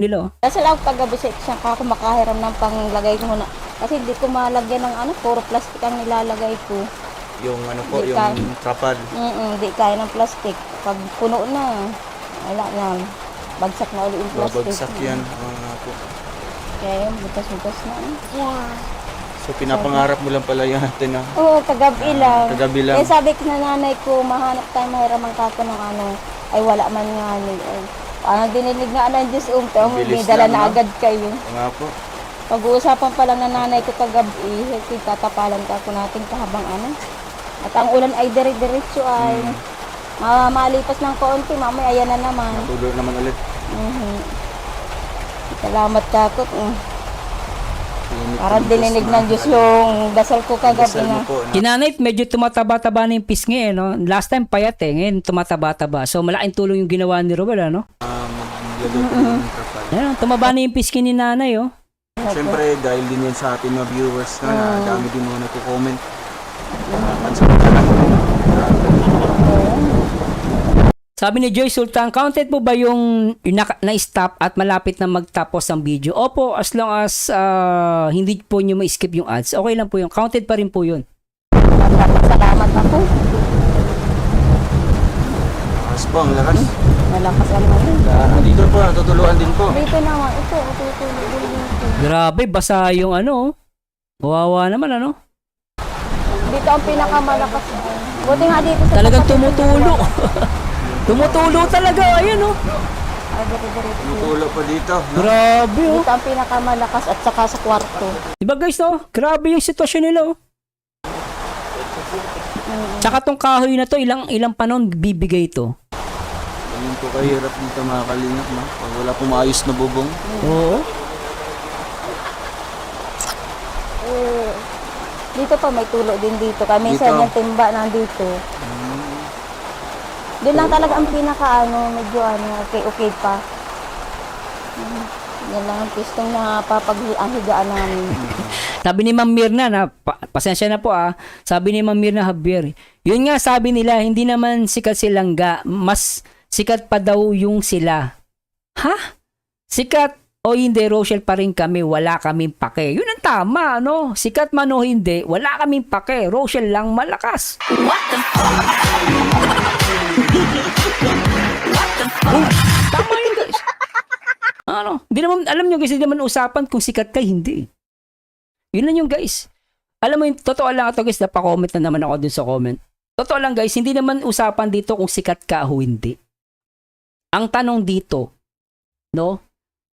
nila. Oh. Kasi lang kagabi sa isang ako makahiram ng panglagay ko muna. Kasi hindi ko malagyan ng ano, puro plastic ang nilalagay ko. Yung ano po, Di yung kaya. trapal. Hindi kaya ng plastic. Pag puno na, wala na. Bagsak na ulit yung plastic. Babagsak yan. Nga po. Kaya yun, butas-butas na. Yeah. So pinapangarap mo lang pala yan natin na. Oo, kagabi lang. Kagabi lang. Eh sabi ko na nanay ko, mahanap tayo mahiramang kako ng ano. Ay wala man nga ni. Dinilig nga ng Diyos may Bilis dala lang, na no? agad kayo. Nga po. Pag-uusapan pa lang na nanay ko kagabi, tatapalan ka ako natin kahabang ano. At ang ulan ay dire-diretso ay malipas ng kaunti, mamaya ayan na naman. Natuloy naman ulit. Salamat ka ako. Parang dininig ng Diyos yung dasal ko kagabi Dasal mo na. po. Na, Kinanay, medyo tumataba-taba na yung pisngi eh, no? Last time payat eh, ngayon tumataba-taba. So malaking tulong yung ginawa ni Robel, ano? maglagay ko ng trapal. Ayan, tumaba na yung pisngi ni nanay, oh. Siyempre, dahil din yan sa ating mga viewers na dami din mo nagko-comment. Pansin ko na lang. Sabi ni Joy Sultan, counted po ba yung na-stop at malapit na magtapos ang video? Opo, as long as hindi po nyo ma-skip yung ads, okay lang po yun. Counted pa rin po yun. Salamat ako. Lakas po, ang lakas. Malakas ang ano. Dito po, natutuluan din po. Dito naman, ito, tutulog din dito. Grabe, basa yung ano. Kawawa naman, ano? Dito ang pinakamalakas. Buti nga dito sa Talagang kapatid ko. tumutulo. Tumutulo talaga, ayan, oh. Ay, dire-diretso. Tumutulo pa dito. No? Grabe, oh. Dito ang pinakamalakas at saka sa kwarto. Diba guys, no? Grabe yung sitwasyon nila, oh. Tsaka tong kahoy na to, ilang panon bibigay to? Ganyan po kahirap dito mga kalingap, no? Pag wala pong maayos na bubong. Oo. Dito pa may tulo din dito. Kaya minsan Dito. yung timba nandito. Doon lang talaga ang pinaka medyo okay pa. Yan lang ang pistong na ang higaan namin. Sabi ni Ma'am Mirna na, pasensya na po sabi ni Ma'am Mirna Javier, yun nga sabi nila, hindi naman sikat silang mas sikat pa daw yung sila. Ha? Sikat o hindi, Rochelle pa rin kami, wala kaming pake. Yun ang tama, no? Sikat man o hindi, wala kaming pake. Rochelle lang malakas. What the fuck? Tama yun, guys. Ano? Di naman, alam nyo guys, hindi naman usapan kung sikat ka, hindi. Yun lang yung guys. Alam mo yung totoo lang ito guys, napakomment na naman ako dun sa comment. Totoo lang guys, hindi naman usapan dito kung sikat ka o hindi. Ang tanong dito, no?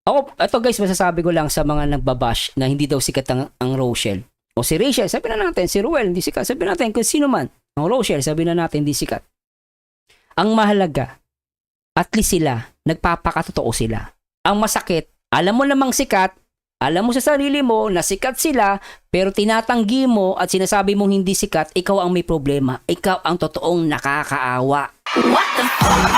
Ako, ito guys, masasabi ko lang sa mga nagbabash na hindi daw sikat ang Rochelle. O si Rachel, sabi na natin, si Ruel, hindi sikat. Sabi natin kung sino man. Ang Rochelle, sabi na natin, hindi sikat. Ang mahalaga, at least sila, nagpapakatotoo sila. Ang masakit, alam mo namang sikat, alam mo sa sarili mo na sikat sila, pero tinatanggi mo at sinasabi mong hindi sikat, ikaw ang may problema. Ikaw ang totoong nakakaawa. What the fuck?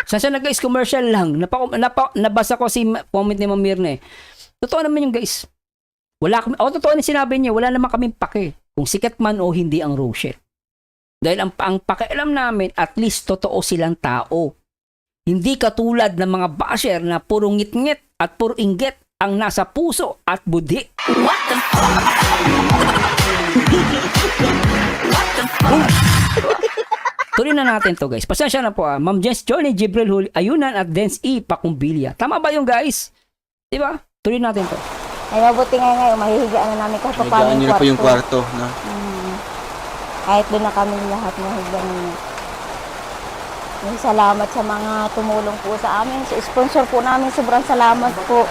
Sasya na guys, commercial lang. Nabasa ko si comment ni Ma'am Mirna eh. Totoo naman yung guys. Totoo na sinabi niya, wala naman kaming pake kung sikat man o hindi ang Rochelle. Dahil ang pakialam namin, at least totoo silang tao. Hindi katulad ng mga basher na puro ngit-ngit at puro inggit ang nasa puso at budhi. What the fuck? What the fuck? Tuloy na natin to guys. Pasensya na po Ma'am Jess Johnny Jibril Huli Ayunan at Dance E Pakumbilya. Tama ba yung guys? Diba? Tuloy natin to. Ay, mabuti ngayon, mahihigaan na namin kahit pa paano Higaan nyo na po yung kwarto. No? Kahit doon na kami lahat mahihigaan nyo. Salamat sa mga tumulong po sa amin. Sa sponsor po namin, sobrang salamat po.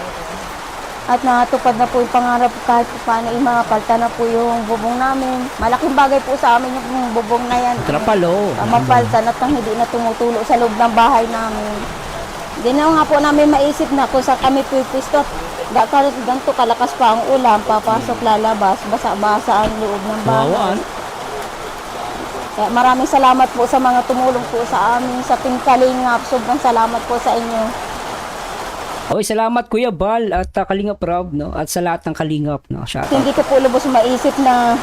At natupad na po yung pangarap kahit paano mapalta na po yung bubong namin. Malaking bagay po sa amin yung bubong na yan. Trapalo. Mapalta na hindi na tumutulo sa loob ng bahay namin. Hindi na nga po namin maisip na kung sa kami pipwisto. Ganito kalakas pa ang ulam, papasok, lalabas, basa-basa ang loob ng bahay. Kaya maraming salamat po sa mga tumulong po sa amin, sa Kalingap. Sobrang salamat po sa inyo. Okay, salamat Kuya Bal at Kalingap Rob, no? At sa lahat ng Kalingap, no? Shout out. Hindi ko po lubos maisip na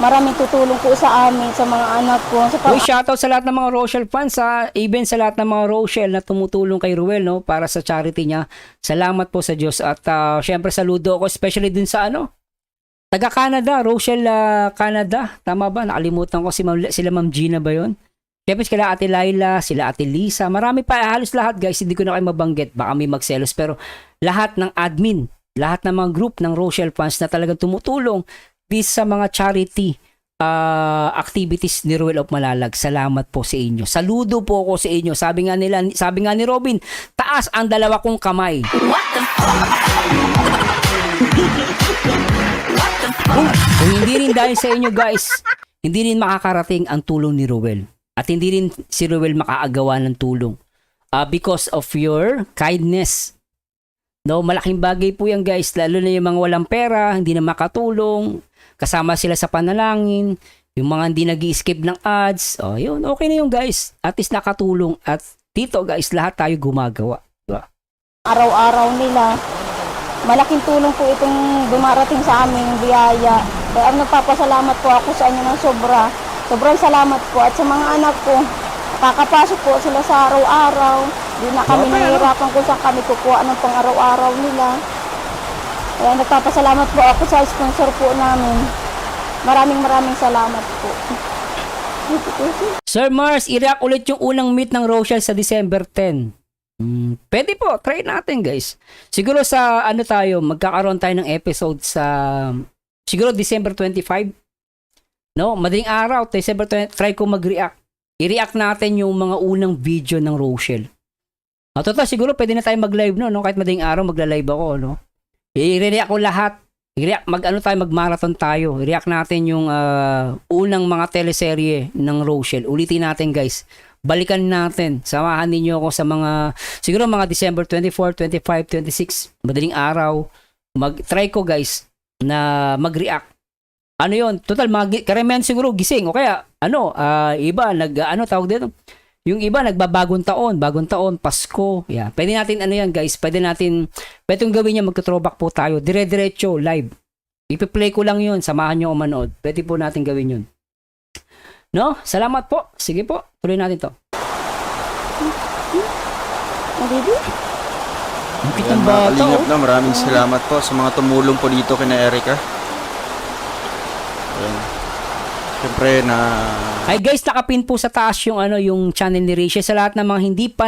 maraming tutulong po sa amin, sa mga anak ko. Sa Uy, shoutout sa lahat ng mga Rochelle fans, even sa lahat ng mga Rochelle na tumutulong kay Ruel, no, para sa charity niya. Salamat po sa Diyos. At syempre saludo ako, especially dun sa taga Canada, Rochelle, Canada. Tama ba? Nakalimutan ko sila Ma'am Gina ba yun? Syempre sila Ate Laila, sila Ate Lisa. Marami pa, halos lahat guys. Hindi ko na kayo mabanggit. Baka may magselos. Pero lahat ng admin, lahat ng mga group ng Rochelle fans na talagang tumutulong sa mga charity activities ni Ruel of Malalag. Salamat po sa inyo. Saludo po ako sa inyo. Sabi nga ni Robin, taas ang dalawa kong kamay. Kung hindi rin dahil sa inyo guys, hindi rin makakarating ang tulong ni Ruel. At hindi rin si Ruel makaagawa ng tulong. Because of your kindness. No, malaking bagay po yan guys. Lalo na yung mga walang pera, hindi na makatulong. Kasama sila sa panalangin. Yung mga hindi nag-i-skip ng ads. Yun, okay na yun guys. At least nakatulong. At dito guys, lahat tayo gumagawa. Diba? Araw-araw nila. Malaking tulong po itong dumarating sa aming biyaya. Kaya nagpapasalamat po ako sa inyo ng sobra. Sobrang salamat po. At sa mga anak ko, nakakapasok po sila sa araw-araw. Di na kami nahihirapan kung saan kami kukuha ng pang-araw-araw nila. Kaya nagpapasalamat po ako sa sponsor po namin. Maraming salamat po. Sir Mars, i-react ulit yung unang meet ng Rochelle sa December 10. Pwede po, try natin guys. Siguro sa magkakaroon tayo ng episode sa siguro December 25. No, madaling araw, December 20, try ko mag-react. I-react natin yung mga unang video ng Rochelle. Totoo, siguro pwede na tayo mag-live no, kahit madaling araw magla-live ako, no. I-react ko lahat. Mag-marathon tayo. I-react natin yung unang mga teleserye ng Rochelle. Ulitin natin guys. Balikan natin. Samahan ninyo ako sa siguro mga December 24, 25, 26. Madaling araw. Mag-try ko guys na mag-react. Ano yun? Total, karamihan siguro gising. O kaya, iba, tawag dito. Yung iba, nagbabagong taon, Pasko. Yeah. Pwede natin, yan guys, pwede gawin niya, magka-throwback po tayo. Dire-diretso, live. Ipi-play ko lang yun, samahan nyo ako manood. Pwede po natin gawin yun. No? Salamat po. Sige po, tuloy natin to. Nandito? Ang kitang bata, Kalingap na, maraming salamat po sa mga tumulong po dito kina Erica. Siyempre na Ay guys, nakapin po sa taas yung channel ni Rachel. Sa lahat ng mga hindi pa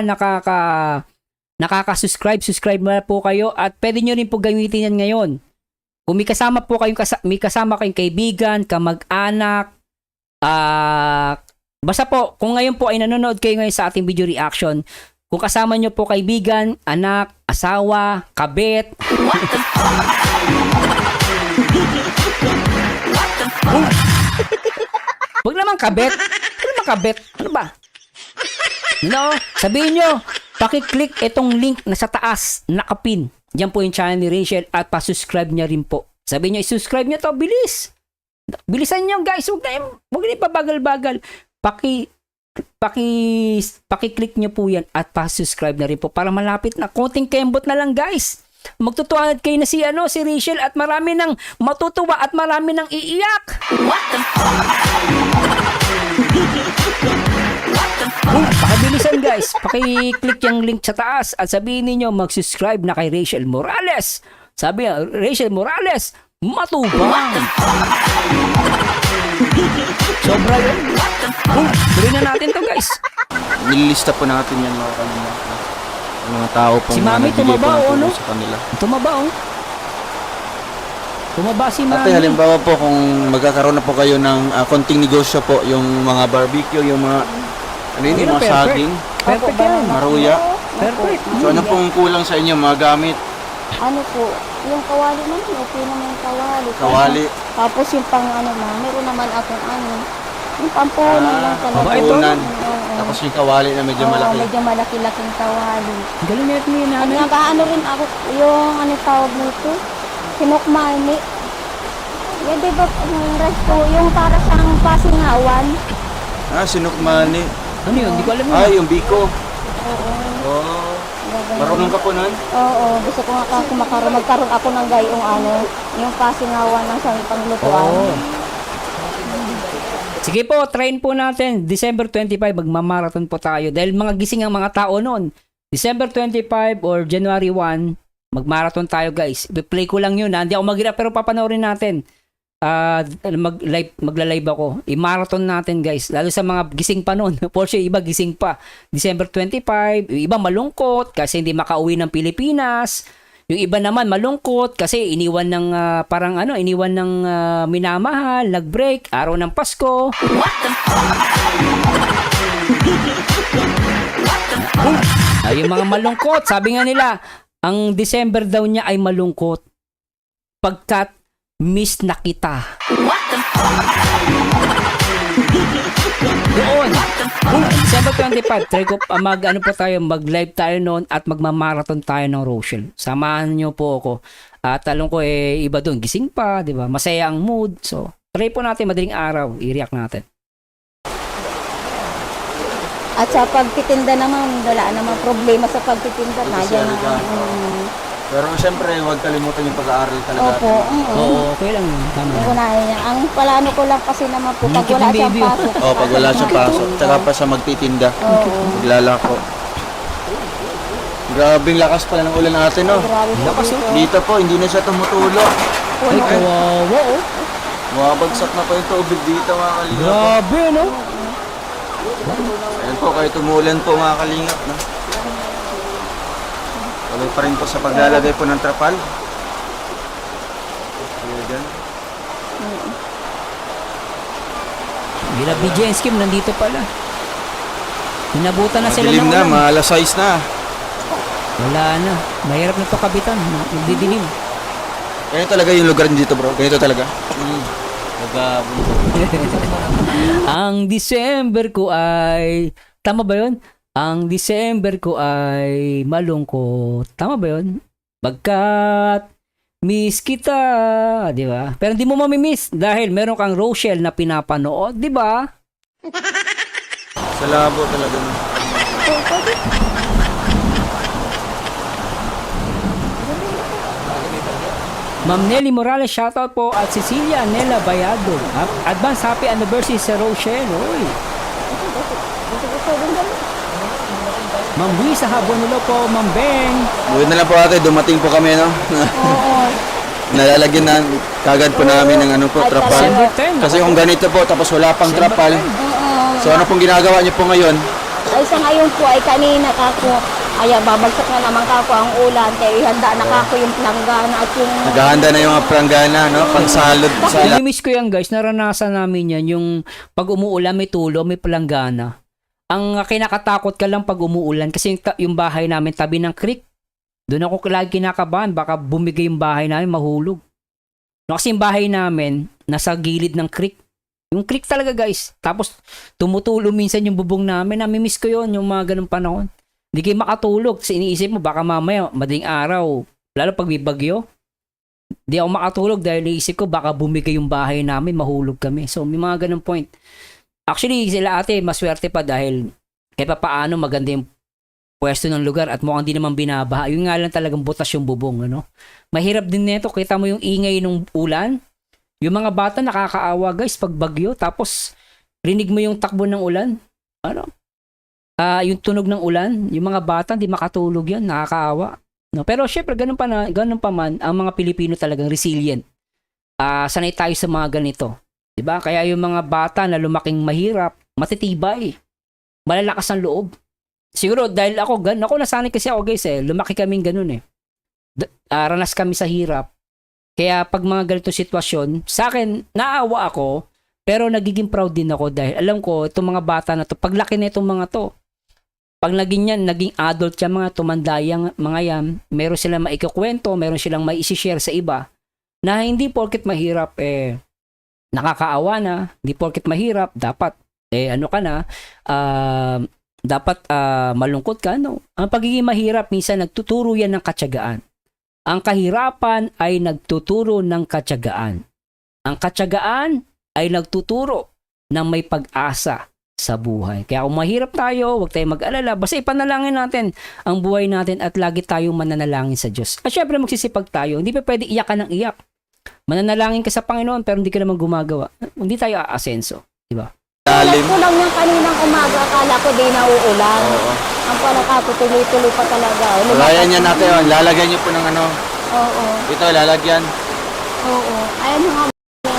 nakaka-subscribe, subscribe na po kayo at pwede nyo rin po gamitin yan ngayon. Kung may kasama po kayong kaibigan, kamag-anak, basta po, kung ngayon po ay nanonood kayo ngayon sa ating video reaction, kung kasama nyo po kaibigan, anak, asawa, kabet, wag naman kabet. Ano ba? No, sabihin nyo, pakiclick itong link na sa taas, nakapin. Diyan po yung channel ni Rachel at pa-subscribe niya rin po. Sabihin nyo, i-subscribe nyo to, bilis. Bilisan nyo guys, wag na pabagal-bagal. Pakiclick nyo po yan at pa-subscribe na rin po para malapit na. Konting kembot na lang guys. Magtutuwad kayo na si Rachel at marami nang matutuwa at marami nang iiyak. Pakibilisan guys, paki-click yung link sa taas at sabihin niyo mag-subscribe na kay Rachel Morales. Sabi niya, Rachel Morales, matubang. Sobra yun. Tuloy na natin to guys. nililista po natin yan mga kanina. Yung mga tao pong Si Mami nagbigay po tumaba, ng tulong no? sa kanila. Tumaba si Mami. Ate, halimbawa po kung magkakaroon na po kayo ng konting negosyo po, yung mga barbecue, yung mga yung mga perfect. saging, Perfect yan. maruya. Perfect. So ano pong kulang sa inyo, mga gamit, Ano po, yung kawali naman, okay naman yung kawali. kawali, Tapos yung pang meron naman akong yung pampunan lang talaga. Aba, ito? pampunan, Oo. tapos yung kawali na medyo Oo, malaki. medyo malaki-laking kawali. Galing na ni At nanay. nakaano rin ako, yung tawag nito, sinukmani. Yan diba, yung resto, yung para siyang pasingawan. Sinukmani. Ano yun? Hindi ko alam yun. Yung biko. Oo. Oh, Gagawin. marunong ka po nun? Oo, gusto ko nga magkaroon ako ng gayong yung pasingawan ng sa panglutuan. Oo. Sige po, train po natin. December 25, magmamarathon po tayo. Dahil mga gising ang mga tao noon. December 25 or January 1, magmarathon tayo guys. I-play ko lang yun. Hindi ako mag-hirap pero papanoorin natin. Magla-live ako. I-marathon natin guys. Lalo sa mga gising pa noon. For sure, iba gising pa. December 25, yung iba malungkot kasi hindi makauwi ng Pilipinas. Yung iba naman malungkot kasi iniwan ng minamahal, nag-break, araw ng Pasko. Yung mga malungkot, sabi nga nila, ang December daw niya ay malungkot pagkat miss na kita. Doon. December 25, try ko mag-live tayo noon at magmamarathon tayo ng Rochelle. Samahan niyo po ako. At talong ko iba doon, gising pa, 'di ba? Masaya ang mood. So, try po natin madaling araw, i-react natin. At sa pagtitinda naman, wala namang problema sa pagtitinda. Nandiyan na. Pero siyempre, huwag kalimutan yung pag-aaral talaga. Opo. Oo, okay lang yun. Tama. Unahin niya. Ang plano ko lang kasi naman po, pag wala siyang pasok. Pag wala siyang pasok, tsaka pa siya magtitinda. Maglalako. Grabing lakas pala ng ulan natin, no? Grabe po Lakas, dito. Dito po, hindi na siya tumutulo. Ay, kawawa, oh. Mabagsak na pa yung tubig dito, mga kalingap. Grabe, no? Ayan po, kahit tumulan po, mga kalingap, no? Tuloy pa rin po sa paglalagay po ng trapal. Ayan. Bila BJ Skim, nandito pala. Hinabutan na sila Madilim ng na, ulan. alas 6 na. Wala na. Mahirap na to kapitan. Nagdidilim. Ganito talaga yung lugar dito, bro. Ganito talaga. Ang December ko ay... Tama ba yun? Ang December ko ay malungkot. Tama ba yun? Pagkat miss kita. Di ba? Pero hindi mo mamimiss dahil meron kang Rochelle na pinapanood. Di ba? Sa labo talaga. No? Ma'am Nelly Morales, shoutout po. At Cecilia Anela Bayado. Advance happy anniversary sa Rochelle. Oy. Ma'am Luisa Habonulo po. Ma'am Beng. Buhay na lang po ate, dumating po kami, no? Oo. Nalalagyan na kagad po namin ng ano po, Ay, trapal. December 10. Kasi kung ganito po, tapos wala pang trapal. So ano pong ginagawa niyo po ngayon? Ay sa ngayon po ay kanina kako. Ay babagsak na naman kako ang ulan. Kaya ihanda na kako yung planggana at yung... Naghahanda na yung mga pranggana, no? Pang salad. Nami-miss ko yan guys, naranasan namin yan, yung pag umuulan may tulo, may palanggana. Ang kinakatakot ka lang pag umuulan kasi yung bahay namin tabi ng creek. Doon ako lagi kinakabahan, baka bumigay yung bahay namin, mahulog. No, kasi yung bahay namin, nasa gilid ng creek. Yung creek talaga guys. Tapos tumutulo minsan yung bubong namin, nami-miss ko yun, yung mga ganung panahon. Hindi kayo makatulog kasi iniisip mo baka mamaya, madaling araw, lalo pag may bagyo. Di ako makatulog dahil naisip ko baka bumigay yung bahay namin, mahulog kami. So may mga ganung point. Actually sila ate maswerte pa dahil kahit pa paano maganda yung pwesto ng lugar at mukhang di naman binabaha. Yung nga lang talagang butas yung bubong. Ano? Mahirap din nito. Kita mo yung ingay ng ulan. Yung mga bata nakakaawa guys pag bagyo. Tapos rinig mo yung takbo ng ulan. Ano? Yung tunog ng ulan. Yung mga bata di makatulog yan. Nakakaawa. No? Pero syempre ganun pa man ang mga Pilipino talagang resilient. Sanay tayo sa mga ganito. Diba? Kaya yung mga bata na lumaking mahirap, matitibay. Malalakas ang loob. Siguro dahil ako nasanay kasi ako guys lumaki kaming ganun ranas kami sa hirap. Kaya pag mga ganito sitwasyon, sa akin, naawa ako, pero nagiging proud din ako dahil alam ko, itong mga bata na to, paglaki na itong mga to, pag naging adult yan, mga tumandayang mga yan, meron silang maikukwento, meron silang maisishare sa iba, na hindi porket mahirap, nakakaawa na, hindi porket mahirap, dapat, dapat malungkot ka, no? Ang pagiging mahirap, minsan nagtuturo yan ng katyagaan. Ang kahirapan ay nagtuturo ng katyagaan. Ang katyagaan ay nagtuturo ng may pag-asa sa buhay. Kaya kung mahirap tayo, huwag tayong mag-alala. Basta ipanalangin natin ang buhay natin at lagi tayong mananalangin sa Diyos. At syempre magsisipag tayo. Hindi pa pwede iyak ka ng iyak. Mananalangin ka sa Panginoon pero hindi ka naman gumagawa. Hindi tayo aasenso. Diba? Lalim. Ko lang yung kaninang umaga, akala ko di nauulan. Oo. Ang pala ako, tuloy-tuloy pa talaga. Kaya niya natin yun. Lalagyan niyo po ng ano. Oo. Ito, lalagyan. Oo. Ayan yung mga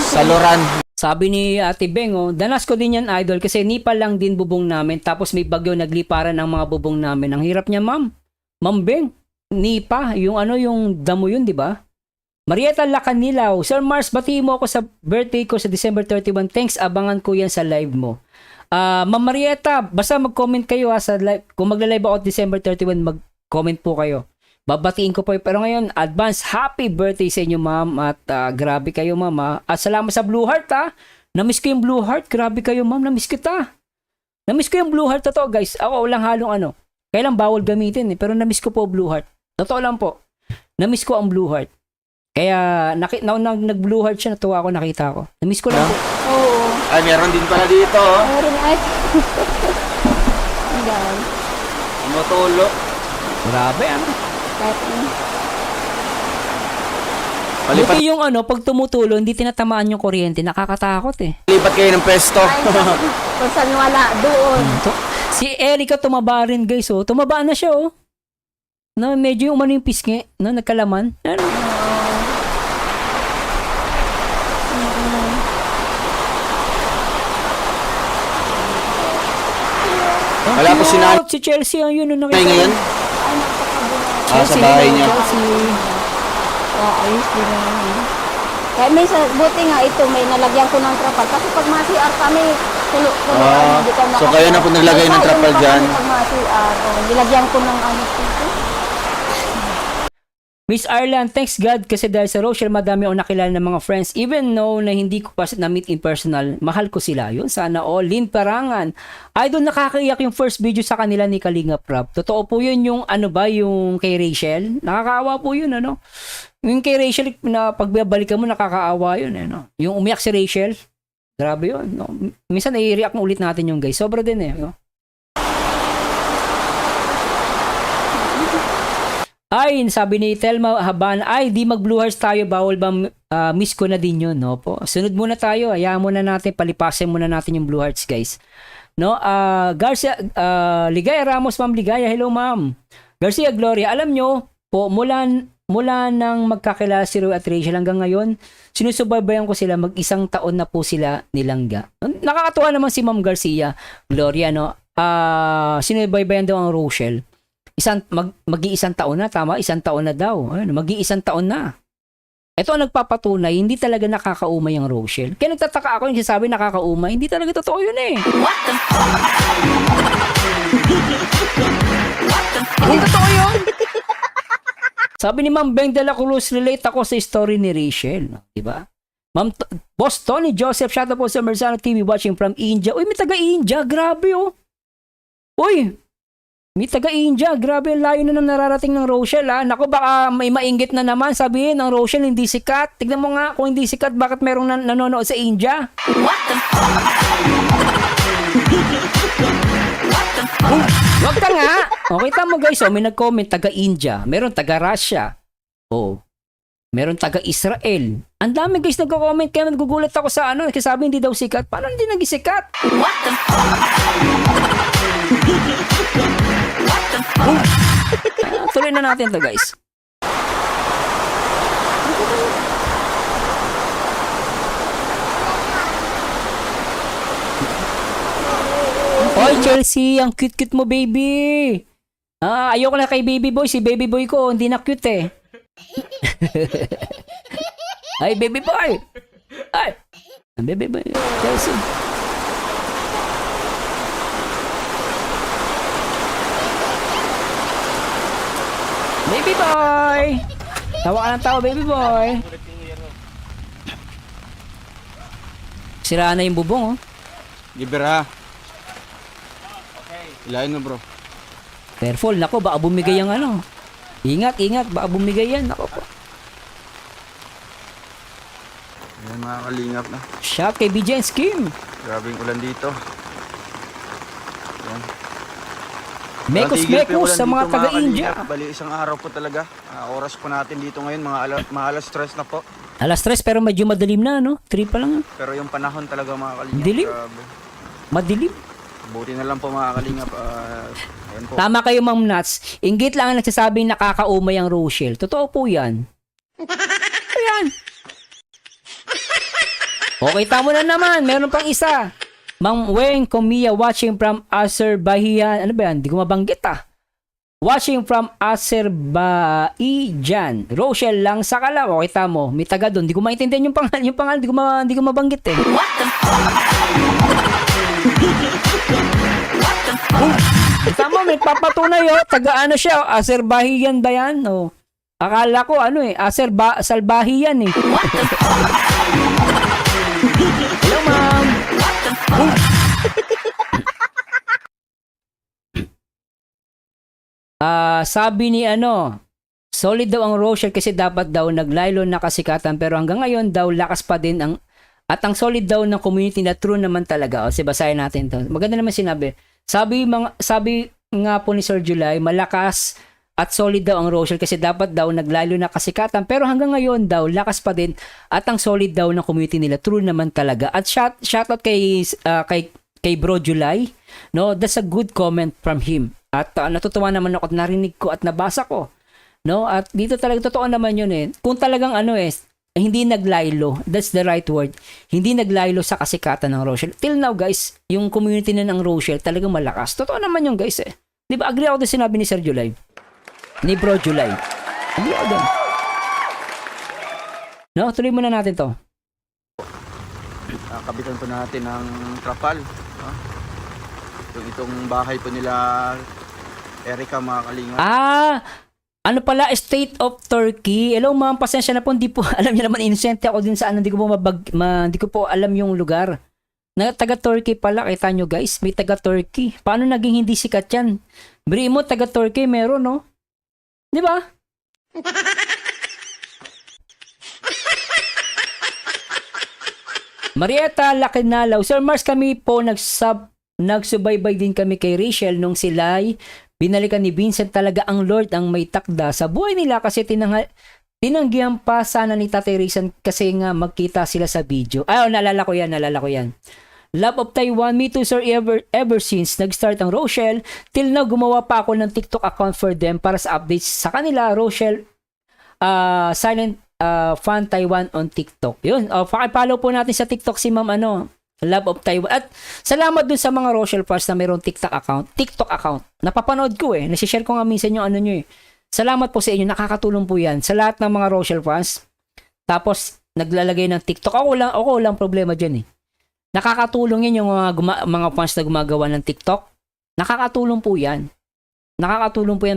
Saluran. Sabi ni Ate Beng, oh, danas ko din yan, idol, kasi nipa lang din bubong namin, tapos may bagyo nagliparan ang mga bubong namin. Ang hirap niya, ma'am. Ma'am Beng, nipa, yung ano, yung damo yun, di ba? Marieta Lacanilaw, Sir Mars, batiin mo ako sa birthday ko sa December 31. Thanks, abangan ko yan sa live mo. Ma'am Marieta, basta mag-comment kayo sa live. Kung magla-live ako December 31, mag-comment po kayo. Babatiin ko po. Pero ngayon, advance happy birthday sa inyo, ma'am. At grabe kayo, ma'am. At salamat sa Blue Heart, ha. Namiss ko yung Blue Heart. Grabe kayo, ma'am. Namiss kita. Namiss ko yung Blue Heart. Totoo, guys. Ako walang halong ano. Kailang bawal gamitin, eh. Pero namiss ko po Blue Heart. Totoo lang po. Namiss ko ang Blue Heart. Kaya, nag-Blue Heart siya. Natuwa ako, nakita ko. Namiss ko lang po. Oo. Ay, meron din pala dito. Oh. Meron ay. Ayan. Tumutulo. Grabe, ano. Kahit Palipat, Buti yung ano, pag tumutulo, hindi tinatamaan yung kuryente. Nakakatakot, eh. lipat kayo ng pwesto. ay, kung saan wala, doon. Si Erica tumaba rin, guys, oh. Tumaba na siya, oh. Na medyo yung umano yung pisngi, no, nagkalaman. Ano? Wala po si Nanay Si Chelsea, ang yun, nakita. ngayon. Ay, napakabunga. Sa bahay niya. Chelsea. Ayos din naman. Kaya minsan, buti nga ito, may nalagyan ko ng trapal. Kasi pag ma-CR kami, tulo-tulo. hindi ka So kayo na po naglagay ng trapal dyan. Pag ma-CR, nilagyan ko ng ano dito. Miss Arlan, thanks God kasi dahil sa Rochelle, madami akong nakilala ng mga friends. Even though na hindi ko pa na-meet in personal, mahal ko sila. Yun, sana all. Lynn Parangan. Idol, nakakaiyak yung first video sa kanila ni Kalinga Prab. Totoo po yun yung ano ba, yung kay Rachel. Nakakaawa po yun, ano. Yung kay Rachel, na pagbabalikan mo, nakakaawa yun, ano. Yung umiyak si Rachel, grabe yun. No? Minsan, i-react mo ulit natin yung guys. Sobra din eh. No? Ay, sabi ni Telma Haban, ay, di mag-Blue Hearts tayo, bawal ba, miss ko na din yun, no po. Sunod muna tayo, hayaan muna natin, palipasin muna natin yung Blue Hearts, guys. No, Garcia, Ligaya Ramos, Ma'am Ligaya, hello ma'am. Garcia Gloria, alam nyo, po, mula nang magkakilala si Roy at Rachel hanggang ngayon, sinusubaybayan ko sila, mag-isang taon na po sila nilangga. Nakakatuwa naman si Ma'am Garcia Gloria, no. Sinubaybayan daw ang Rochelle. Mag-iisang taon na, tama? Isang taon na daw. Mag-iisang taon na. Ito ang nagpapatunay, hindi talaga nakakaumay ang Rochelle. Kaya nagtataka ako yung sasabi nakakaumay, hindi talaga totoo yun eh. What the fuck? Hindi totoo yun. Sabi ni Ma'am Beng de la Cruz, relate ako sa story ni Rachel. Diba? Boss Tony Joseph, shout out po sa Merzano TV watching from India. Uy, may taga-India. Grabe oh. Uy, may taga-India, grabe ang layo na ng nararating ng Rochelle, ha. Naku, baka may mainggit na naman, sabihin, ang Rochelle hindi sikat. Tignan mo nga, kung hindi sikat, bakit merong nanonood sa India? What the fuck? Wag ka nga. O, kita mo guys, may nag-comment, taga-India, meron taga-Russia, meron taga-Israel. Ang dami guys nagko-comment, kaya nagugulat ako sa ano, kasi sabi hindi daw sikat. Paano hindi nagisikat? What the fuck? Tuloy na natin to guys. Oy Chelsea, ang cute-cute mo baby. Ayoko na kay baby boy. Si baby boy ko hindi na cute eh. Ay baby boy. Ay. Baby boy. Chelsea. Baby boy! Tawa ka ng tawa, baby boy. Sira na yung bubong, oh. Libera. Ilahin mo bro. Careful, nako, baka bumigay ang ano. Ingat, ingat, baka bumigay yan. Nako po. Ayan mga kalingap na. Shout kay BJ and Skim. Grabing ulan dito. Ayan. Mekos-mekos sa mga taga-India. Bali isang araw po talaga. Oras po natin dito ngayon, mga alas stress na po. Alas 3 pero medyo madilim na, no? 3 pa lang. Pero yung panahon talaga mga kalingap. Dilim. Grabe. Madilim. Buti na lang po mga kalingap. Ayan po. Tama kayo, Ma'am Nats. Inggit lang ang nagsasabing nakakaumay ang Rochelle. Totoo po yan. Ayan. Okay, tamo na naman. Meron pang isa. Ma'am Weng Komiya watching from Azerbaijan. Ano ba yan? Hindi ko mabanggit Watching from Azerbaijan. Rochelle lang sa kala. Okay, tamo. May taga doon. Hindi ko maintindihan yung pangalan. Yung pangalan, hindi ko mabanggit eh. What the Tama, may papatunay taga ano siya, Azerbaijan ba yan? Akala ko Salbahiyan eh. Hello, ma'am. Sabi ni solid daw ang Rochelle kasi dapat daw naglaylo na kasikatan pero hanggang ngayon daw lakas pa din ang solid daw ng community na true naman talaga. Basahin natin to. Maganda naman sinabi. Sabi nga po ni Sir July, malakas at solid daw ang Rochelle kasi dapat daw naglaylo na kasikatan pero hanggang ngayon daw lakas pa din at ang solid daw ng community nila true naman talaga. At shoutout kay Bro July. No, that's a good comment from him. At natutuwa naman ako at narinig ko at nabasa ko. No, at dito talaga totoo naman 'yun eh. Kung talagang hindi naglaylo, that's the right word. Hindi naglaylo sa kasikatan ng Rochelle. Till now guys, yung community na ng Rochelle talagang malakas. Totoo naman yung guys eh. 'Di ba? Agree ako din sinabi ni Sir July. Ni Bro July. Agree ako din. No, tuloy muna natin 'to. Kabitan po natin ng trapal. Itong bahay po nila Erica mga kalingap. Ano pala, State of Turkey. Hello ma'am, pasensya na po, hindi po alam niyo naman, innocent ako din sa hindi ko po hindi ko po alam yung lugar. Taga Turkey pala, kita nyo guys, may taga Turkey. Paano naging hindi sikat yan? Bri mo, taga Turkey meron, no? Di ba? Marietta Lakinalaw. Sir Mars, kami po nagsubaybay din kami kay Rachel nung sila'y binalikan ni Vincent. Talaga ang Lord ang may takda sa buhay nila kasi tinanggihan pa sana ni Tatay Rizan kasi nga magkita sila sa video. Naalala ko yan. Love of Taiwan, me too sir, ever since nag-start ang Rochelle, till now gumawa pa ako ng TikTok account for them para sa updates sa kanila. Rochelle, silent fan Taiwan on TikTok. Yun, pakipollow po natin sa TikTok si Ma'am Love of Taiwan. At salamat dun sa mga Rochelle fans na mayroong TikTok account. Napapanood ko nasishare ko nga minsan yung nyo Salamat po sa inyo, nakakatulong po yan sa lahat ng mga Rochelle fans. Tapos naglalagay ng TikTok. Ako lang problema dyan Nakakatulong yan yung mga fans na gumagawa ng TikTok. Nakakatulong po yan.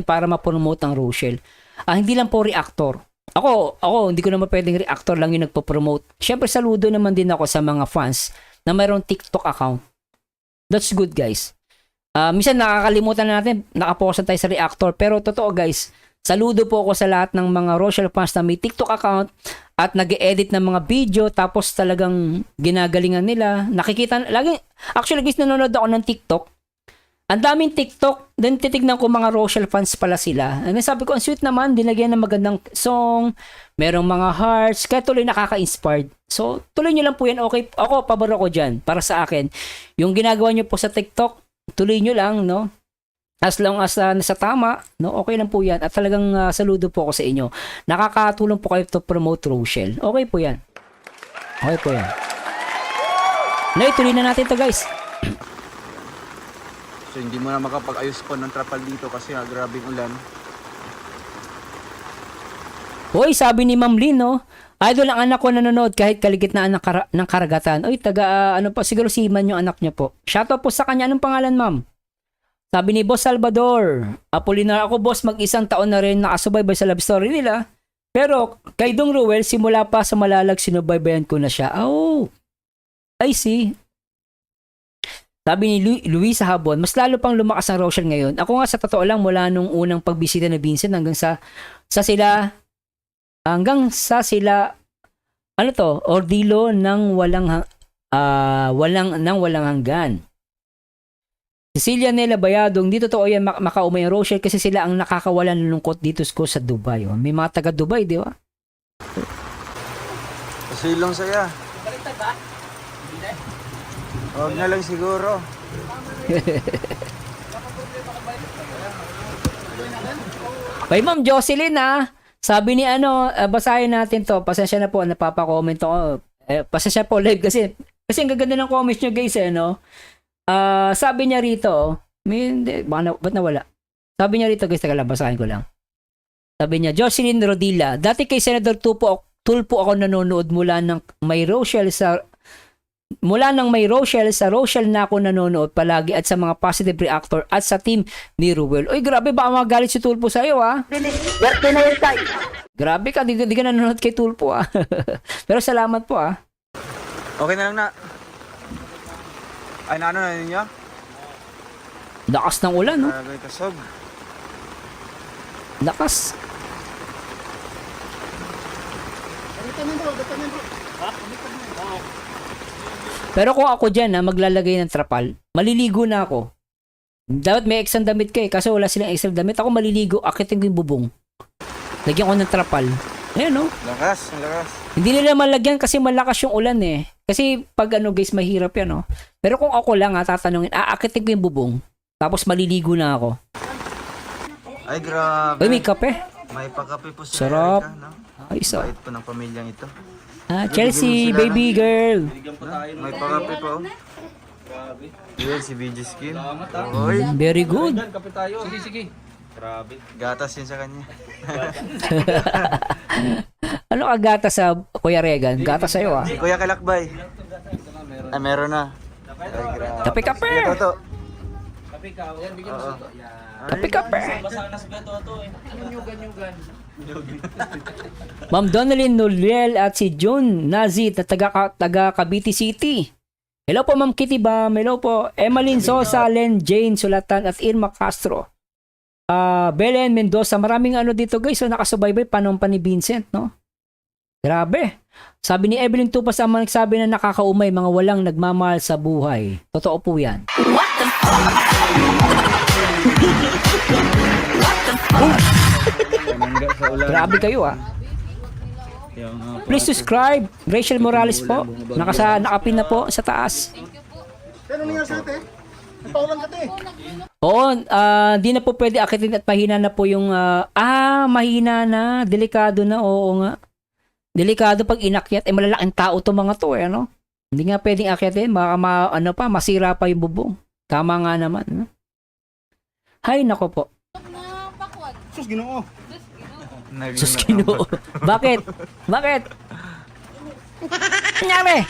Para ma-promote ang Rochelle. Hindi lang po reactor. Ako, hindi ko naman pwedeng reactor lang yung nagpo-promote. Siyempre, saludo naman din ako sa mga fans na mayroong TikTok account. That's good, guys. Minsan nakakalimutan natin, nakaposan tayo sa reactor. Pero totoo, guys, saludo po ako sa lahat ng mga Rochelle fans na may TikTok account at nag-edit ng mga video tapos talagang ginagalingan nila. Actually, guys, nanonood ako ng TikTok. Ang daming TikTok, then titignan ko mga Rochelle fans pala sila. And sabi ko, ang sweet naman, dinagyan ng magandang song, merong mga hearts, kaya tuloy nakaka-inspired. So, tuloy nyo lang po yan. Okay, ako, pabor ako dyan, para sa akin. Yung ginagawa nyo po sa TikTok, tuloy nyo lang, no? As long as nasa tama, no? Okay lang po yan. At talagang saludo po ako sa inyo. Nakakatulong po kayo to promote Rochelle. Okay po yan. No, tuloy na natin to guys. So hindi mo na makapag-ayos po ng trapal dito kasi grabing ulan. Hoy, sabi ni Ma'am Lynn, no? Idol ang anak ko nanonood kahit kaligitnaan ng karagatan. Oy, siguro si Iman yung anak niya po. Shoutout po sa kanya. Anong pangalan, ma'am? Sabi ni Boss Salvador, Apolinar, ako boss, mag-isang taon na rin nakasubaybay sa love story nila. Pero kay Dong Ruel, simula pa sa Malalag, sinubaybayan ko na siya. Oh, I see. Sabi ni Luisa Habon, mas lalo pang lumakas ang Rochelle ngayon. Ako nga sa totoo lang, mula nung unang pagbisita ni Vincent hanggang sa sila ordilo ng walang hanggan. Cecilia Nela Bayadong, dito totoo yan, makaumay ang Rochelle kasi sila ang nakakawalan ng lungkot dito sa Dubai. May mga taga Dubai, di ba? Silong saya. Huwag na lang siguro. Kay Ma'am Jocelyn sabi ni basahin natin to. Pasensya na po, napapa-comment ako. Pasensya po live kasi ang gaganda ng comments nyo guys no. Sabi niya rito, ba't nawala? Sabi niya rito guys, teka lang, basahin ko lang. Sabi niya, Jocelyn Rodilla, dati kay Senator Tulfo ako nanonood mula nang may Rochelle sa Rochelle na ako nanonood palagi at sa mga positive reactor at sa team ni Ruel. Uy, grabe, baka magalit si Tulfo sa'yo, Werte na yun tayo. Grabe ka, di ka nanonood kay Tulfo, Pero salamat po, Okay na lang na. Ay, na ano na ninyo? Lakas ng ulan, no? Agay kasog. Lakas. Pero kung ako dyan, maglalagay ng trapal, maliligo na ako. Dapat may extra damit ka kasi wala silang extra damit. Ako maliligo, akitin ko yung bubong. Lagyan ko ng trapal. Ayan, no? Lakas, ang lakas. Hindi nila malagyan kasi malakas yung ulan Kasi pag guys, mahirap yan, no? Pero kung ako lang tatanungin, aakitin ko yung bubong. Tapos maliligo na ako. Ay, grabe. Uy, may kape. May pakape po si Sarap. Erica, no? Ay, so. Bait po ng pamilyang ito. Chelsea, baby girl. May pakape po. Yun, si BG Skin. Oy, Very good. grabe. Gatas yun sa kanya. Ano ka gatas sa Kuya Regan? Gatas sa'yo, Kuya Kalakbay. Ay, meron na. Ay, grabe. Kape-kape. Sige, Toto. Kape-kape. Ma'am Donalyn Noliel at si June Nazit na taga Cavite City. Hello po Ma'am Kitty Bam. Hello po Emmeline Sosa, Len Jane Sulatan at Irma Castro. Belen Mendoza. Maraming dito guys. So nakasubaybay panumpa ni Vincent, no? Grabe. Sabi ni Evelyn Tupas ang nagsabi na nakakaumay mga walang nagmamahal sa buhay. Totoo po yan. Grabe kayo Please subscribe. Rachel Morales po. Nakapin na po sa taas. Ano nangyari sa ate? Nagpaulan ka te. Oo, di na po pwede akitin at mahina na po yung mahina na, delikado na, oo nga. Delikado pag inakyat, malalaking tao to mga to ano? Hindi nga pwedeng akyatin, baka masira pa yung bubong. Tama nga naman. No? Hay, nako po. Sus, Ginoo. Sus, Ginoo. Bakit? Bakit? Nangyari?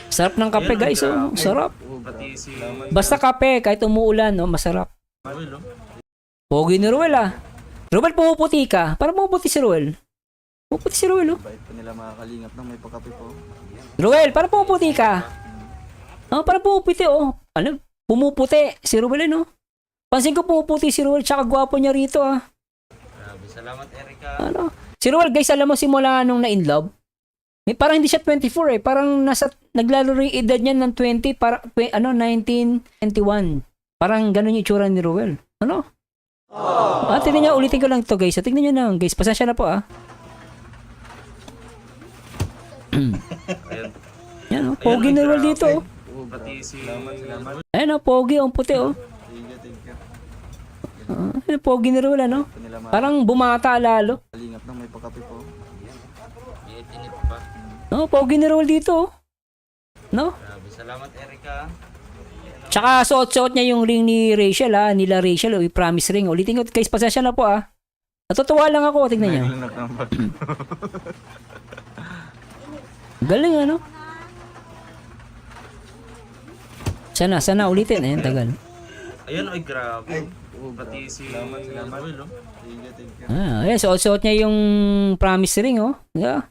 Sarap ng kape guys, sarap. Basta kape, kahit umuulan, masarap. Pogi ni Ruel Ruel, pumuputi ka. Para pumuputi si Ruel. Pumuputi si Ruel, Bait po nila mga kalingap na may pakape po. Ruel, para pumuputi ka. Para pumuputi, pumuputi si Ruel, Pansin ko pumuputi si Ruel, tsaka gwapo niya rito, Grabe, salamat Erica. Si Ruel, guys, alam mo simula nung na-in-love, parang hindi siya 24 parang naglalaro yung edad niya ng 20, 1921. Parang ganun yung itsura ni Ruel. Tingnan niyo, ulitin ko lang to guys. Tingnan niyo na, guys. Pasensya na po, Yan, pogi ni Ruel dito, Ayan, pogi, ang puti, pogi ni Ruel, Parang bumata lalo. Kalingap na may pakape po. Pogi ni Ruel dito, Grabe, salamat Erica. Tsaka suot-suot niya yung ring ni Rachel, nila Rachel, promise ring. Ulitin ko, guys, pasensya na po, Natutuwa lang ako, tingnan niyo. Galing, Sana, ulitin. Ayan, tagal. Ayun, ay grabe. Pati si Ruel, Ayan, suot-suot niya yung promise ring, Yeah.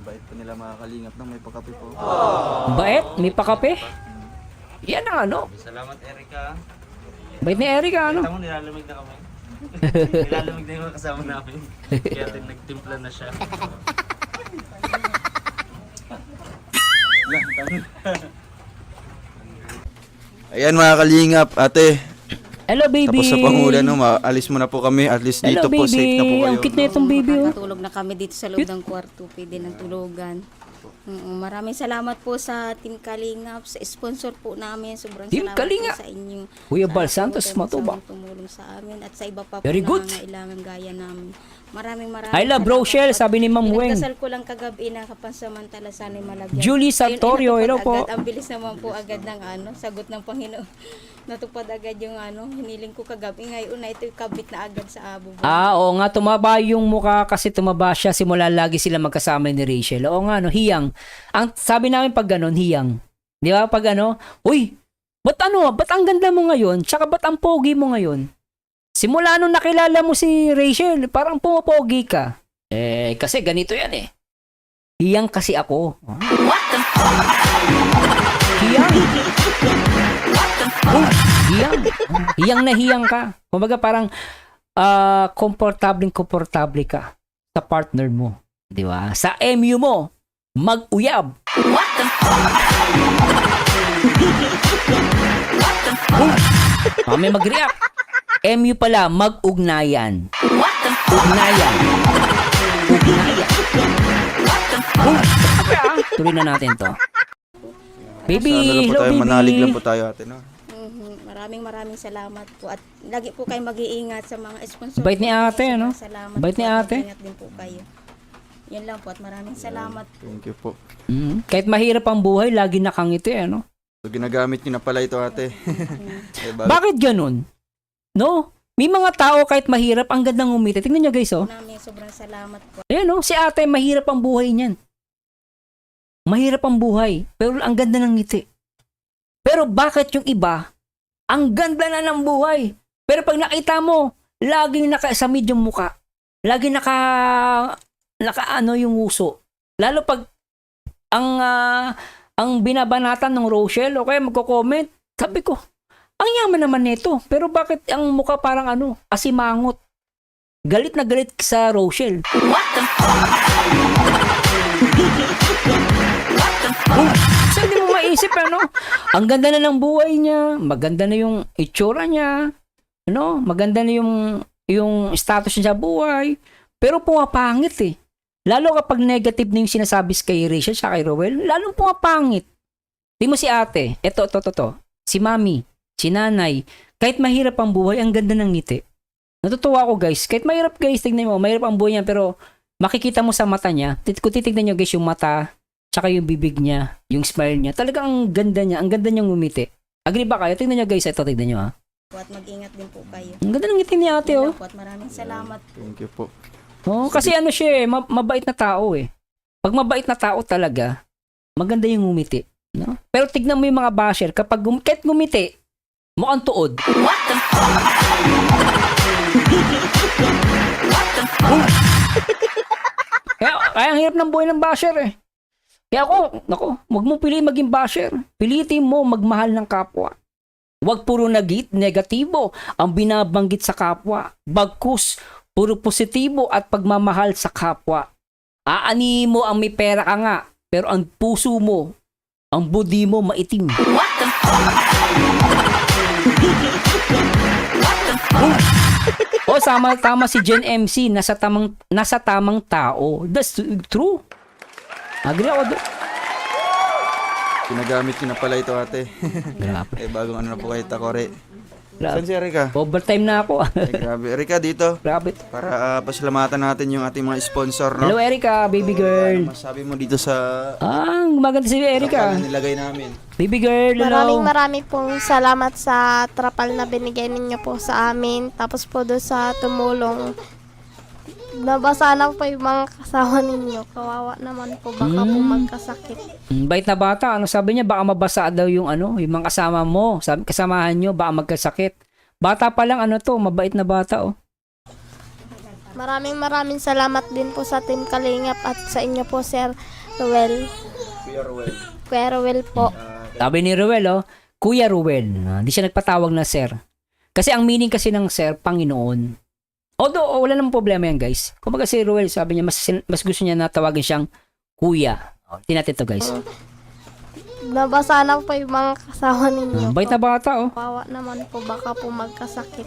Bait po nila mga kalingap na may pakape po. Bait, may pakape. Yan ang Salamat Erica. Bait ni Erica, Tama, nilalamig na kami. Nilalamig na yung kasama namin. Kaya nagtimpla na siya. Ayan mga kalingap, ate. Hello, baby. Tapos sa pangulan, no, maalis mo na po kami. At least Hello, dito po, safe na po baby. kayo. Ang cute na itong baby, oh. Makakatulog na kami dito sa loob ng kwarto, pwede ng tulugan. Maraming salamat po sa Team Kalingap, sa sponsor po namin. Sobrang Team salamat Kalingap. po sa inyo. Kuya Sa Bal ating Santos utang Matuba. sa tumulong sa amin at sa iba pa po Very good. nangangailangan gaya namin. Maraming I love salamat Rochelle, po. sabi ni Ma'am Weng. Pinagdasal ko lang kagabi na kapansamantala sana'y malagyan. Julie Santorio, Yun, hello natupad po. agad. Ang bilis naman po agad ng sagot ng Panginoon. Natupad agad yung hiniling ko kagabi. Ngayon na ito'y kabit na agad sa abo. Oo nga, tumaba yung mukha kasi tumaba siya simula lagi sila magkasama ni Rachel. Oo nga, no, hiyang. Ang sabi namin pag ganon, hiyang. Di ba? Pag uy, ba't ang ganda mo ngayon? Tsaka ba't ang pogi mo ngayon? Simula nung nakilala mo si Rachel, parang pumapogi ka. Kasi ganito yan eh. Hiyang kasi ako. Hiyang. Hiyang. Hiyang na hiyang ka. Kumbaga parang komportable ka sa partner mo. Di ba? Sa MU mo, mag-uyab. May mag-react. MU pala, mag-ugnayan. Ugnayan. Tuloy na natin to. Baby, Sana lang po hello tayo, baby. manalig lang po tayo ate, no? Maraming salamat po at lagi po kayo mag-iingat sa mga sponsor. Bait ni ate, ano? Salamat Bait po ni at ate. mag-ingat din po kayo. Yan lang po at maraming salamat po. Thank you po. Kahit mahirap ang buhay, lagi nakangiti, ano? So, ginagamit nyo na pala ito ate. Bakit ganun? No? May mga tao kahit mahirap, ang gandang umiti. Tingnan nyo guys, oh. Namin sobrang salamat po. Ayan, oh. Si ate, mahirap ang buhay niyan. Mahirap ang buhay, pero ang ganda ng ngiti. Pero bakit yung iba, ang ganda na ng buhay, pero pag nakita mo, laging nakasamid yung muka. Laging naka yung uso. Lalo pag ang binabanatan ng Rochelle, okay, magko-comment, sabi ko, ang yaman naman nito, pero bakit ang muka parang asimangot? Galit na galit sa Rochelle. So, hindi mo maisip, ang ganda na ng buhay niya, maganda na yung itsura niya, maganda na yung status niya sa buhay, pero pumapangit eh. Lalo kapag negative na yung sinasabi kay Rachel sa kay Rowell, lalong pumapangit. Di mo si ate, eto, si mami, si nanay, kahit mahirap ang buhay, ang ganda ng ngiti. Natutuwa ako guys, kahit mahirap guys, tignan mo, mahirap ang buhay niya, pero makikita mo sa mata niya, kung titignan nyo guys yung mata, tsaka yung bibig niya, yung smile niya, talagang ang ganda niya, ang ganda niyang ngumiti. Agree ba kayo? Tignan nyo guys, ito, tignan nyo ha. At mag-ingat din po kayo. Ang ganda ng ngiti ni ate, Yan oh. lang po at maraming salamat po. Thank you po. Oh, kasi siya eh, mabait na tao eh. Pag mabait na tao talaga, maganda yung ngumiti. No? Pero tignan mo yung mga basher, kapag kahit ngumiti, mukhang tuod. Kaya ang hirap ng buhay ng basher eh. Kaya wag mo piliin maging basher. Pilitin mo magmahal ng kapwa. Wag puro negatibo ang binabanggit sa kapwa. Bagkus, puro positibo at pagmamahal sa kapwa. Aanihin mo ang may pera ka nga, pero ang puso mo, ang budi mo maitim. Tama si Jen MC, nasa tamang tao. That's true. Agree ako doon. Ginagamit nyo na pala ito ate. Grabe. Bagong na po kayo takore. Grabe. Saan si Erika? Overtime na ako. Grabe. Erika dito. Grabe. Para pasalamatan natin yung ating mga sponsor, no? Hello Erica, baby girl. Masabi mo dito sa Maganda si Erica. na nilagay namin. Baby girl, hello. Maraming pong salamat sa trapal na binigay ninyo po sa amin. Tapos po doon sa tumulong. Nabasa na po yung mga kasama ninyo. Kawawa naman po, baka po magkasakit. Bait na bata. Ano sabi niya? Baka mabasa daw yung yung mga kasama mo. Sabi, kasamahan nyo, baka magkasakit. Bata pa lang mabait na bata oh. Maraming salamat din po sa Team Kalingap at sa inyo po, Sir Ruel. Kuya Ruel po. Sabi ni Ruel Kuya Ruel. Hindi siya nagpatawag na sir. Kasi ang meaning kasi ng sir, Panginoon. Although, wala namang problema yan, guys. Kumbaga si Ruel, sabi niya, mas gusto niya na tawagin siyang kuya. Tingnan natin to guys. nabasa na po yung mga kasama ninyo. Bait na bata, oh. Kawawa naman po, baka po magkasakit.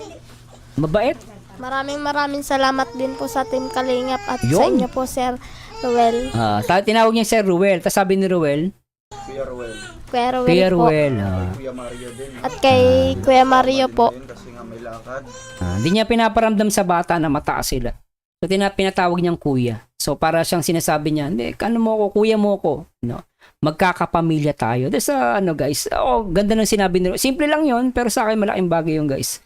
Mabait. Maraming salamat din po sa Team Kalingap at sa Yun. inyo po, Sir Ruel. Tinawag niya Sir Ruel. Tapos sabi ni Ruel, Kuya Ruel. Kuya Ruel Kuya po. Ruel. Kuya Mario din. At kay Kuya Mario po. Yun, kasi nga may lakad. Hindi niya pinaparamdam sa bata na mataas sila. So, pinatawag niyang kuya. So, para siyang sinasabi niya, hindi, ano mo ko, kuya mo ko. No? Magkakapamilya tayo. That's guys. Ganda ng sinabi ni Ruel. Simple lang yon pero sa akin malaking bagay yun, guys.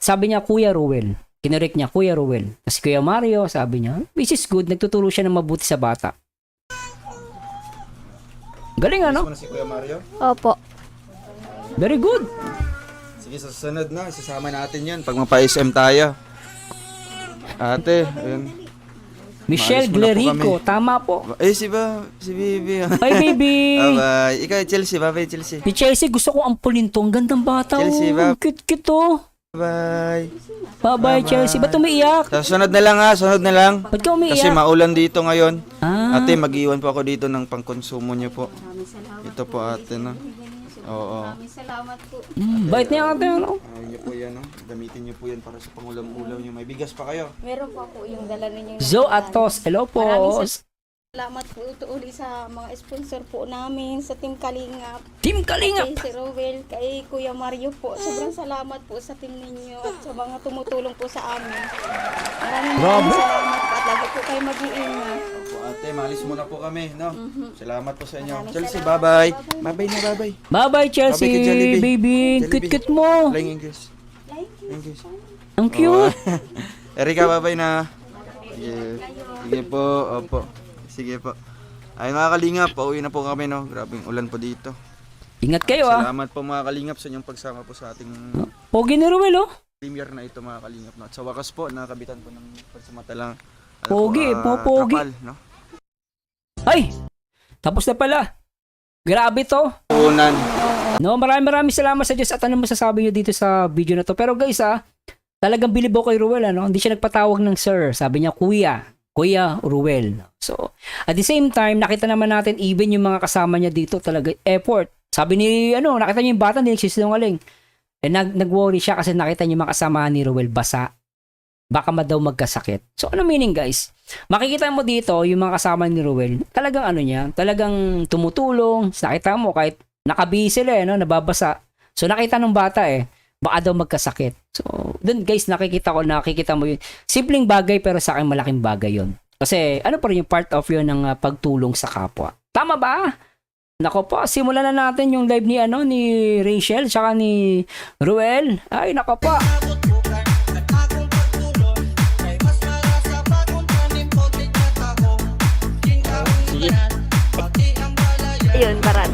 Sabi niya, Kuya Ruel. Kinurek niya, Kuya Ruel. Kasi Kuya Mario, sabi niya, which is good, nagtuturo siya ng mabuti sa bata. Galing, ano? Gusto mo na si Kuya Mario? Opo. Very good. Sige, sa susunod na, isasama natin yan pag mapa-SM tayo. Ate, ayun. Michelle Maalis mo na po Glerico, kami. tama po. Si Bibi. Bye, baby. Bye-bye. Ikaw, Chelsea. Bye-bye, Chelsea. Si Chelsea, gusto ko ampulin to. Ang gandang bata. Chelsea, Oh. Cute to. Bye. Bye-bye, Chelsea. Ba't umiiyak? Sa sunod na lang ha, sunod na lang. Ba't ka umiiyak? Kasi maulan dito ngayon. Ah. Ate, mag-iwan po ako dito ng pangkonsumo niyo po. Ito po ate, no? Oo. Salamat po. Bait niya ate, ano? Ayun niyo po yan, no? Gamitin niyo po yan para sa pangulam-ulam niyo. May bigas pa kayo. Meron pa po yung dala ninyo. Zo Atos, hello po. Salamat po ito uli sa mga sponsor po namin, sa Team Kalingap. Team Kalingap. Kay Sir Rowel, kay Kuya Mario po. Sobrang salamat po sa team ninyo at sa mga tumutulong po sa amin. Maraming salamat po at lagi po kayo mag-iingat. Opo ate, malis muna po kami, no? Salamat po sa inyo. Chelsea, bye-bye. Bye-bye na, bye-bye. Bye-bye, Chelsea, Bye-bye kay Jollibee. baby. Jollibee. Cute mo. Flying English. English. Ang cute. Erika, bye-bye na. Sige. Sige po, opo. Sige po. Ay mga kalingap, pauwi na po kami, no? Grabing ulan po dito. Ingat kayo, ah. Salamat po mga kalingap sa inyong pagsama po sa ating Pogi ni Ruel, oh. premiere na ito mga kalingap. No? At sa wakas po, nakabitan po ng pansamantalang Pogi, pogi. trapal, no? Ay, tapos na pala. Grabe to. Unan. No, maraming salamat sa Diyos at ano masasabi niyo dito sa video na to. Pero guys, talagang bilib ako kay Ruel, ano? Hindi siya nagpatawag ng sir. Sabi niya, Kuya Ruel. So, at the same time, nakita naman natin even yung mga kasama niya dito talaga effort. Sabi ni, nakita niyo yung bata, hindi nagsisinungaling. Nag-worry siya kasi nakita niyo yung mga kasama ni Ruel basa. Baka daw magkasakit. So, ano meaning, guys? Makikita mo dito yung mga kasama ni Ruel. Talagang talagang tumutulong. Nakita mo kahit nakabihis sila, nababasa. So, nakita ng bata baka daw magkasakit. So, dun guys, nakikita mo yun. Simpleng bagay pero sa akin malaking bagay yun. Kasi ano pa rin yung part of yun ng pagtulong sa kapwa. Tama ba? Nako po, simulan na natin yung live ni Rachel tsaka ni Ruel. Ay, nako po. Ayun, parang.